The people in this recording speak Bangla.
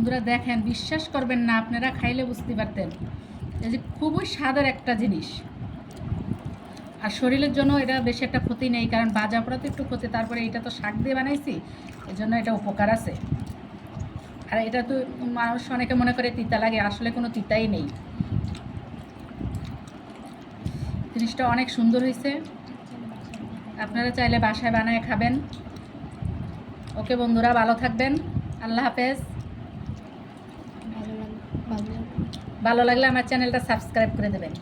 বন্ধুরা দেখেন, বিশ্বাস করবেন না, আপনারা খাইলে বুঝতে পারতেন। এই যে খুবই স্বাদের একটা জিনিস, আর শরীরের জন্য এটা বেশি একটা ক্ষতি নেই, কারণ ভাজা পোড়া তো একটু ক্ষতি, তারপরে এটা তো শাক দিয়ে বানাইছি, এই জন্য এটা উপকার আছে। আর এটা তো মানুষ অনেকে মনে করে তিতা লাগে, আসলে কোনো তিতাই নেই। জিনিসটা অনেক সুন্দর হয়েছে, আপনারা চাইলে বাসায় বানায় খাবেন। ওকে বন্ধুরা, ভালো থাকবেন, আল্লাহ হাফেজ। ভালো লাগলে আমার চ্যানেলটা সাবস্ক্রাইব করে দেবেন।